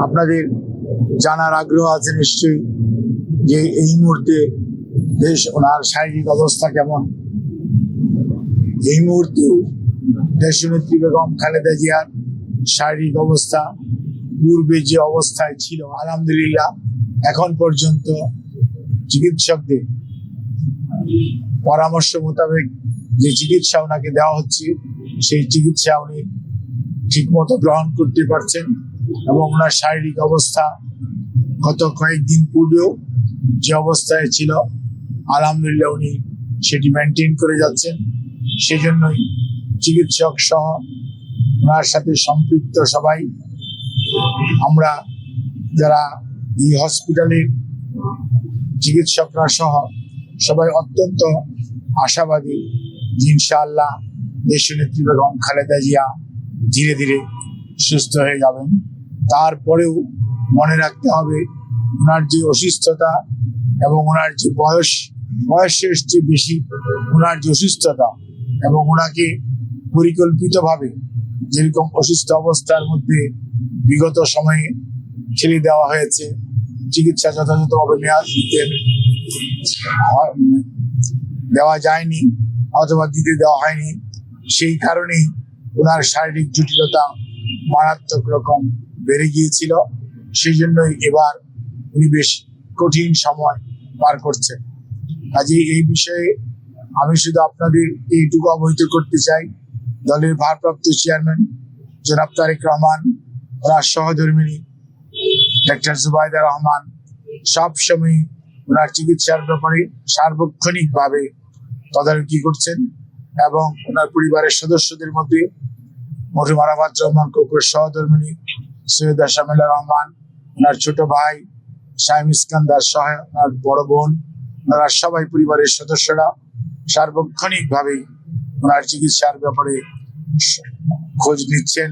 আপনাদের জানার আগ্রহ আছে নিশ্চয়ই যে এই মুহূর্তে ওনার শারীরিক অবস্থা কেমন। এই মুহূর্তেও দেশনেত্রী বেগম খালেদা জিয়ার শারীরিক অবস্থা পূর্বে যে অবস্থায় ছিল আলহামদুলিল্লাহ এখন পর্যন্ত চিকিৎসকদের পরামর্শ মোতাবেক যে চিকিৎসা ওনাকে দেওয়া হচ্ছে সেই চিকিৎসা উনি ঠিকমতো গ্রহণ করতে পারছেন এবং ওনার শারীরিক অবস্থা গত কয়েকদিন পূর্বেও যে অবস্থায় ছিল আলহামদুলিল্লাহ উনি সেটি মেনটেন করে যাচ্ছেন। সেজন্যই চিকিৎসক সহ ওনার সাথে সম্পৃক্ত সবাই আমরা যারা এই হসপিটালের চিকিৎসকরা সহ সবাই অত্যন্ত আশাবাদী যে ইনশাআল্লাহ দেশনেত্রী বেগম খালেদা জিয়া ধীরে ধীরে সুস্থ হয়ে যাবেন। তারপরেও মনে রাখতে হবে ওনার যে অসুস্থতা এবং ওনার যে বয়সের চেয়ে বেশি ওনার যে অসুস্থতা এবং ওনাকে পরিকল্পিতভাবে যেরকম অসুস্থ অবস্থার মধ্যে বিগত সময়ে ঠেলে দেওয়া হয়েছে, চিকিৎসা যথাযথভাবে দেওয়া যায়নি অথবা দিতে দেওয়া হয়নি, সেই কারণেই ওনার শারীরিক জটিলতা মারাত্মক রকম বেড়ে গিয়েছিল। সেই জন্যই এবার উনি বেশ কঠিন সময় পার করছেন। কাজে এই বিষয়ে আমি শুধু আপনাদের এইটুকু অবহিত করতে চাই, দলের ভারপ্রাপ্ত চেয়ারম্যান জনাব তারেক রহমান, ওনার সহধর্মিনী ডাক্তার জুবাইদা রহমান সবসময় ওনার চিকিৎসার ব্যাপারে সার্বক্ষণিকভাবে তদারকি করছেন এবং ওনার পরিবারের সদস্যদের মধ্যে মরহুম আরাফাত রহমান কোকোর সহধর্মিনী সৈয়দা শামিলা রহমান, ওনার ছোট ভাই শাহিম ইস্কান্দার সহ ওনার বড় বোন, ওনারা সবাই পরিবারের সদস্যরা সার্বক্ষণিকভাবে ওনার চিকিৎসার ব্যাপারে খোঁজ নিচ্ছেন।